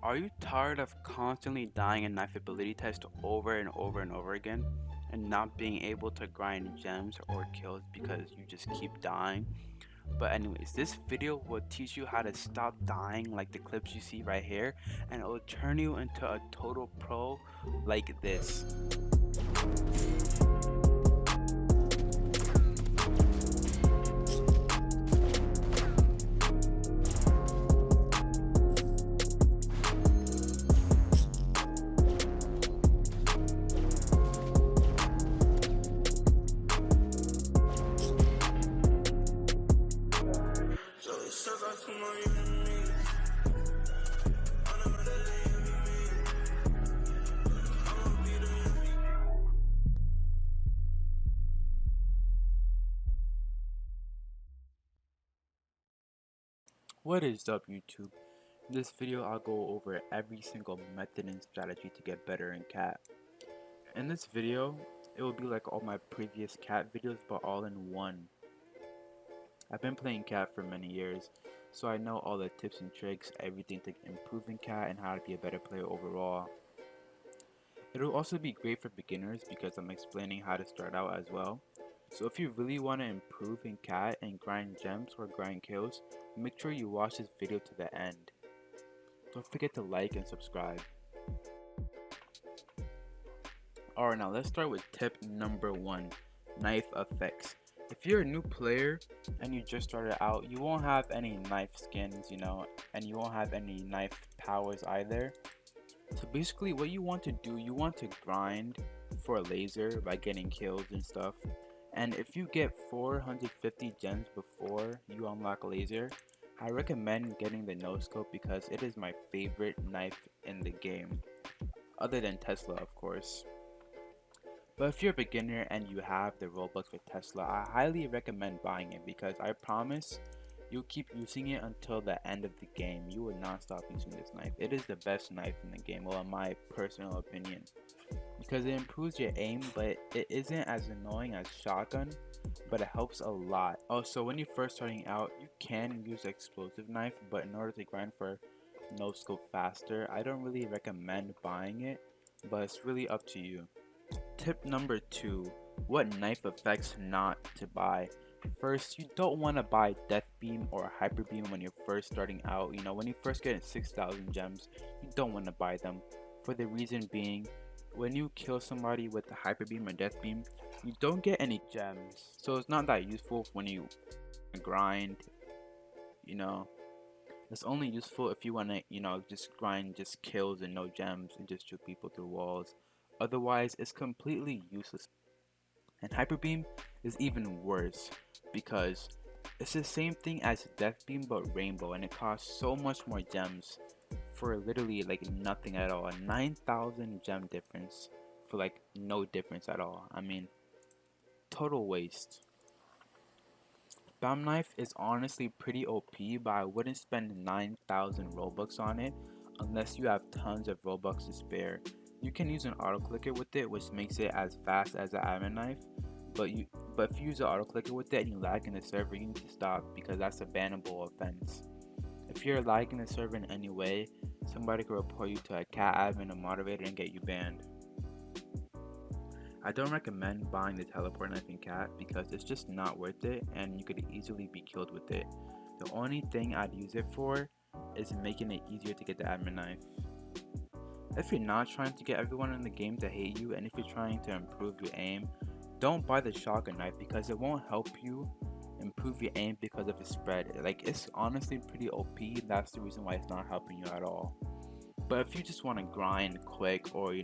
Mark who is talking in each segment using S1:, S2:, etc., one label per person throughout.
S1: Are you tired of constantly dying in knife ability test over and over and over again and not being able to grind gems or kills because you just keep dying? But anyways, this video will teach you how to stop dying like the clips you see right here, and it will turn you into a total pro like this. What is up, YouTube? In this video I'll go over every single method and strategy to get better in cat. In this video, it will be like all my previous cat videos but all in one. I've been playing cat for many years, so I know all the tips and tricks, everything to improve in cat and how to be a better player overall. It will also be great for beginners because I'm explaining how to start out as well. So if you really want to improve in cat and grind gems or grind kills, make sure you watch this video to the end. Don't forget to like and subscribe. Alright, now let's start with tip number 1, knife effects. If you're a new player and you just started out, you won't have any knife skins, and you won't have any knife powers either. So basically what you want to do, you want to grind for a laser by getting kills and stuff. And if you get 450 gems before you unlock laser, I recommend getting the no scope because it is my favorite knife in the game. Other than Tesla, of course. But if you're a beginner and you have the Roblox for Tesla, I highly recommend buying it because I promise you'll keep using it until the end of the game. You will not stop using this knife. It is the best knife in the game, well in my personal opinion. Because it improves your aim, but it isn't as annoying as shotgun, but it helps a lot. Also, when you're first starting out, you can use explosive knife, but in order to grind for no scope faster, I don't really recommend buying it, but it's really up to you. Tip number 2, what knife effects not to buy. First, you don't want to buy Death Beam or Hyper Beam when you're first starting out. When you first get 6,000 gems, you don't want to buy them. For the reason being, when you kill somebody with the Hyper Beam or Death Beam, you don't get any gems. So it's not that useful when you grind, It's only useful if you want to, just grind just kills and no gems and just shoot people through walls. Otherwise, it's completely useless. And Hyper Beam is even worse because it's the same thing as Death Beam but rainbow, and it costs so much more gems for literally like nothing at all. A 9,000 gem difference for like no difference at all. I mean, total waste. Bam Knife is honestly pretty OP, but I wouldn't spend 9,000 Robux on it unless you have tons of Robux to spare. You can use an auto clicker with it, which makes it as fast as an adamant knife, but if you use an auto clicker with it and you lag in the server, you need to stop because that's a bannable offense. If you're lagging the server in any way, somebody could report you to a cat admin or moderator and get you banned. I don't recommend buying the teleport knife in cat because it's just not worth it and you could easily be killed with it. The only thing I'd use it for is making it easier to get the admin knife. If you're not trying to get everyone in the game to hate you, and if you're trying to improve your aim, don't buy the shotgun knife because it won't help you improve your aim because of its spread. Like, it's honestly pretty OP, that's the reason why it's not helping you at all. But if you just want to grind quick or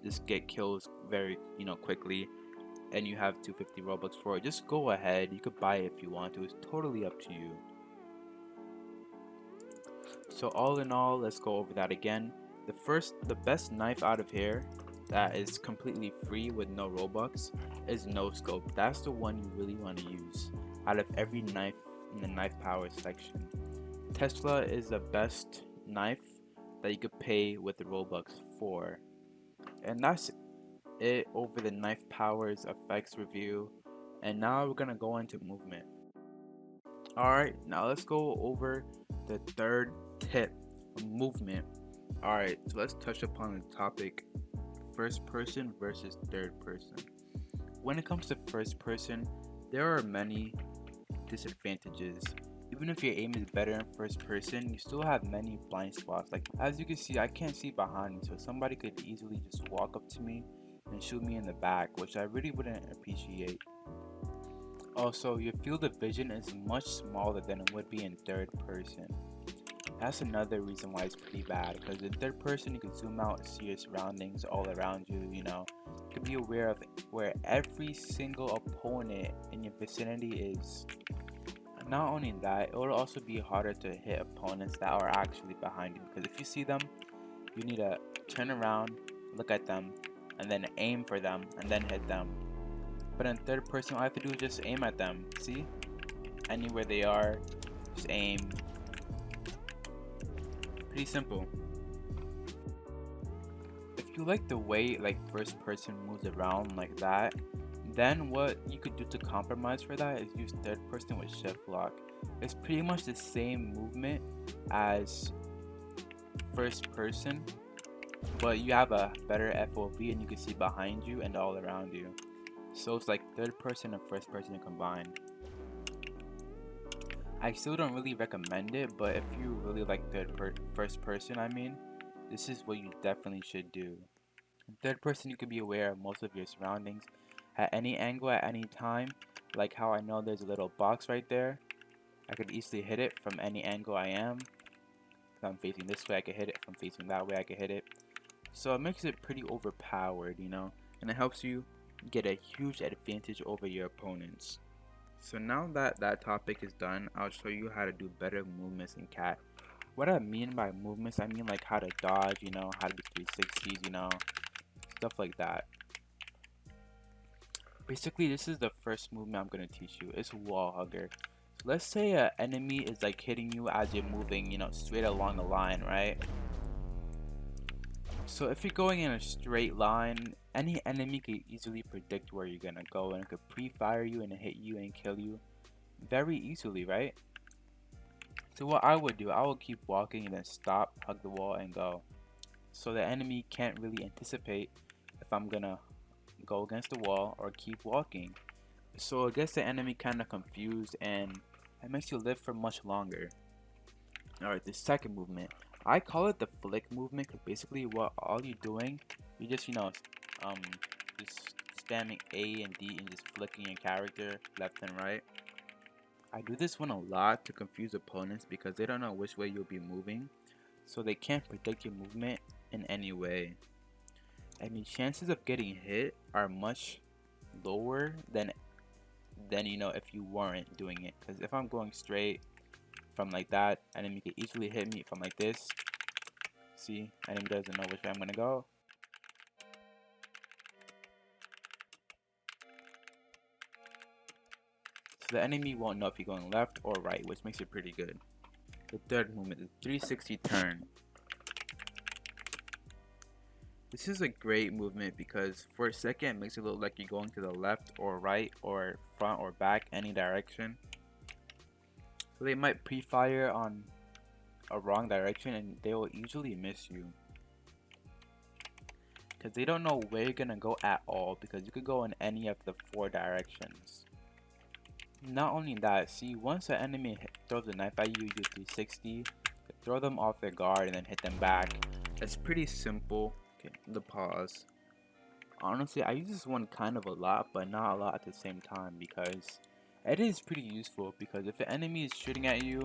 S1: just get kills very quickly and you have 250 Robux for it, just go ahead. You could buy it if you want to. It's totally up to you. So all in all, let's go over that again. The best knife out of here that is completely free with no Robux is no scope. That's the one you really want to use out of every knife in the knife power section. Tesla is the best knife that you could pay with the Robux for. And that's it over the knife powers effects review. And now we're gonna go into movement. Alright, now let's go over the third tip, movement. Alright, so let's touch upon the topic first person versus third person. When it comes to first person, there are many disadvantages. Even if your aim is better in first person, you still have many blind spots. Like as you can see, I can't see behind me, so somebody could easily just walk up to me and shoot me in the back, which I really wouldn't appreciate. Also, your field of vision is much smaller than it would be in third person. That's another reason why it's pretty bad, because in third person you can zoom out and see your surroundings all around you, you know. You can be aware of where every single opponent in your vicinity is. Not only that, it will also be harder to hit opponents that are actually behind you, because if you see them, you need to turn around, look at them, and then aim for them, and then hit them. But in third person, all I have to do is just aim at them. See? Anywhere they are, just aim. Pretty simple. If you like the way like first person moves around like that, then what you could do to compromise for that is use third person with shift lock. It's pretty much the same movement as first person, but you have a better FOV and you can see behind you and all around you. So it's like third person and first person combined. I still don't really recommend it, but if you really like first person, I mean, this is what you definitely should do. In third person, you can be aware of most of your surroundings at any angle at any time. Like how I know there's a little box right there. I could easily hit it from any angle I am. If I'm facing this way, I can hit it. If I'm facing that way, I can hit it. So it makes it pretty overpowered, you know, and it helps you get a huge advantage over your opponents. So now that that topic is done, I'll show you how to do better movements in k.a.t. What I mean by movements, I mean like how to dodge, you know, how to do 360s, you know, stuff like that. Basically, this is the first movement I'm going to teach you. It's wall hugger. So let's say an enemy is like hitting you as you're moving, you know, straight along the line, right? So if you're going in a straight line, any enemy can easily predict where you're gonna go and it could pre-fire you and hit you and kill you very easily, right? So what I would do, I would keep walking and then stop, hug the wall and go. So the enemy can't really anticipate if I'm gonna go against the wall or keep walking. So it gets the enemy kind of confused and it makes you live for much longer. Alright, the second movement. I call it the flick movement because basically what all you're doing, you just, you know, just spamming A and D and just flicking your character left and right. I do this one a lot to confuse opponents because they don't know which way you'll be moving, so they can't predict your movement in any way. I mean, chances of getting hit are much lower than you know if you weren't doing it. Because if I'm going straight from like that, enemy can easily hit me from like this. See, enemy doesn't know which way I'm gonna go. So the enemy won't know if you're going left or right, which makes it pretty good. The third movement, the 360 turn. This is a great movement because for a second it makes it look like you're going to the left or right or front or back, any direction. So they might pre-fire on a wrong direction and they will usually miss you. Because they don't know where you're going to go at all, because you could go in any of the 4 directions. Not only that, see, once an enemy throws a knife at you, you do 360, throw them off their guard and then hit them back. It's pretty simple. Okay, the pause. Honestly, I use this one kind of a lot, but not a lot at the same time because it is pretty useful. Because if an enemy is shooting at you,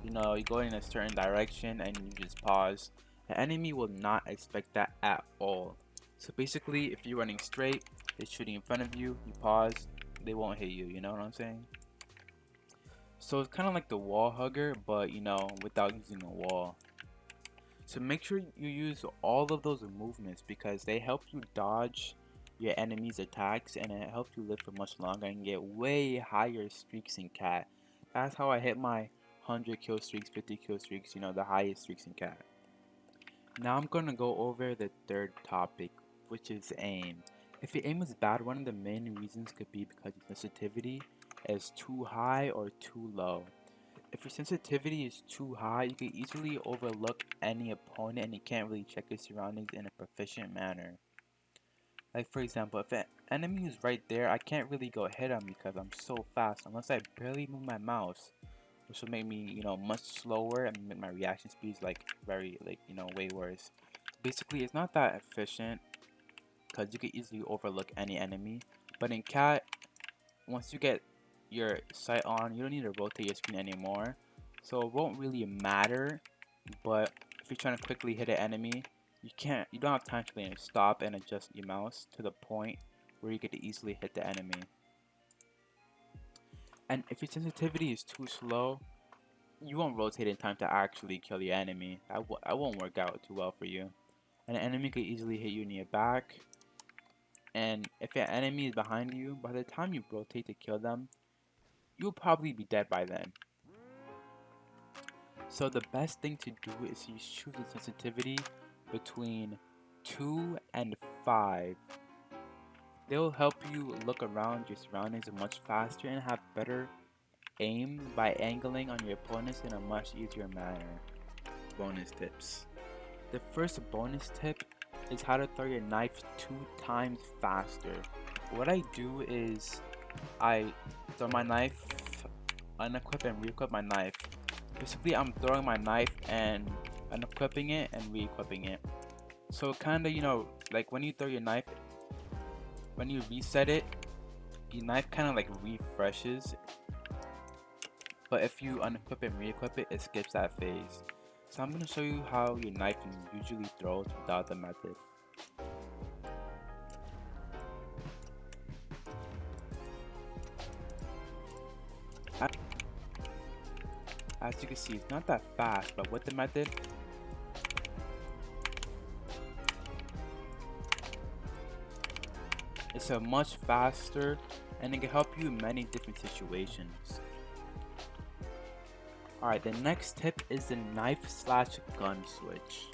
S1: you know, you go in a certain direction and you just pause, the enemy will not expect that at all. So basically, if you're running straight, they're shooting in front of you, you pause, they won't hit you, you know what I'm saying? So it's kind of like the wall hugger, but you know, without using a wall. So make sure you use all of those movements because they help you dodge your enemy's attacks and it helps you live for much longer and get way higher streaks in k.a.t. That's how I hit my 100 kill streaks, 50 kill streaks, you know, the highest streaks in k.a.t. Now I'm going to go over the third topic, which is aim. If your aim is bad, one of the main reasons could be because your sensitivity is too high or too low. If your sensitivity is too high, you can easily overlook any opponent and you can't really check your surroundings in a proficient manner. Like for example, if an enemy is right there, I can't really go hit him because I'm so fast unless I barely move my mouse, which will make me, much slower and make my reaction speeds like very, way worse. Basically, it's not that efficient because you can easily overlook any enemy. But in cat, once you get your sight on, you don't need to rotate your screen anymore. So it won't really matter. But if you're trying to quickly hit an enemy, you don't have time to really stop and adjust your mouse to the point where you get to easily hit the enemy. And if your sensitivity is too slow, you won't rotate in time to actually kill your enemy. That won't work out too well for you. And an enemy could easily hit you in your back. And if an enemy is behind you, by the time you rotate to kill them, you'll probably be dead by then. So the best thing to do is you choose a sensitivity between 2 and 5. They'll help you look around your surroundings much faster and have better aim by angling on your opponents in a much easier manner. Bonus tips. The first bonus tip is how to throw your knife 2 times faster. What I do is I throw my knife, unequip and re-equip my knife. Basically, I'm throwing my knife and unequipping it and re-equipping it. So kinda, like when you throw your knife, when you reset it, your knife kinda like refreshes. But if you unequip and re-equip it, it skips that phase. So I'm gonna show you how your knife usually throws without the method. As you can see, it's not that fast, but with the method, it's a much faster and it can help you in many different situations. Alright, the next tip is the knife/gun switch.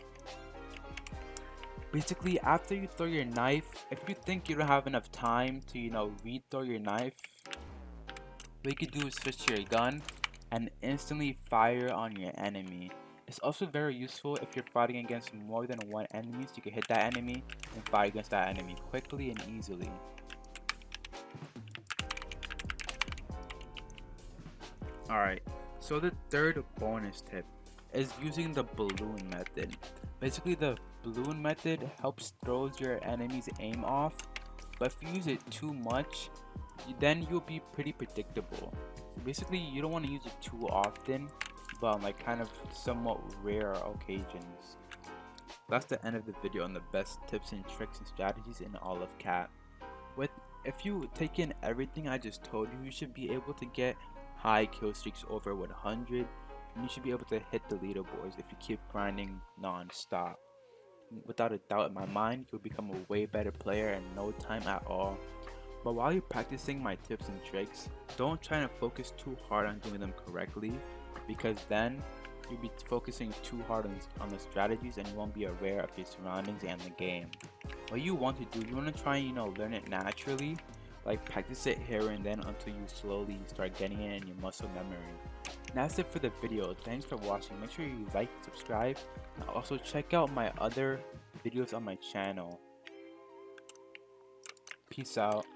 S1: Basically, after you throw your knife, if you think you don't have enough time to, re-throw your knife, what you can do is switch to your gun and instantly fire on your enemy. It's also very useful if you're fighting against more than one enemy, so you can hit that enemy and fire against that enemy quickly and easily. Alright, so the third bonus tip is using the balloon method. Basically, the balloon method helps throws your enemy's aim off, but if you use it too much, then you'll be pretty predictable. So basically, you don't want to use it too often, but on like kind of somewhat rare occasions. That's the end of the video on the best tips and tricks and strategies in all of cat. If you take in everything I just told you, you should be able to get high kill streaks over 100, and you should be able to hit the leaderboards if you keep grinding non-stop. Without a doubt in my mind, you'll become a way better player in no time at all. But while you're practicing my tips and tricks, don't try to focus too hard on doing them correctly, because then you'll be focusing too hard on the strategies and you won't be aware of your surroundings and the game. What you want to do, you want to try and learn it naturally, like practice it here and then until you slowly start getting it in your muscle memory. And that's it for the video. Thanks for watching. Make sure you like and subscribe, and also check out my other videos on my channel. Peace out.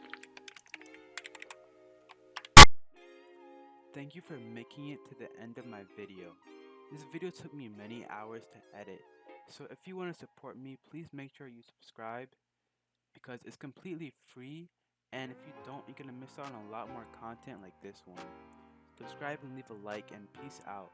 S1: Thank you for making it to the end of my video. This video took me many hours to edit, so if you want to support me, please make sure you subscribe because it's completely free, and if you don't, you're gonna miss out on a lot more content like this one. Subscribe and leave a like, and peace out.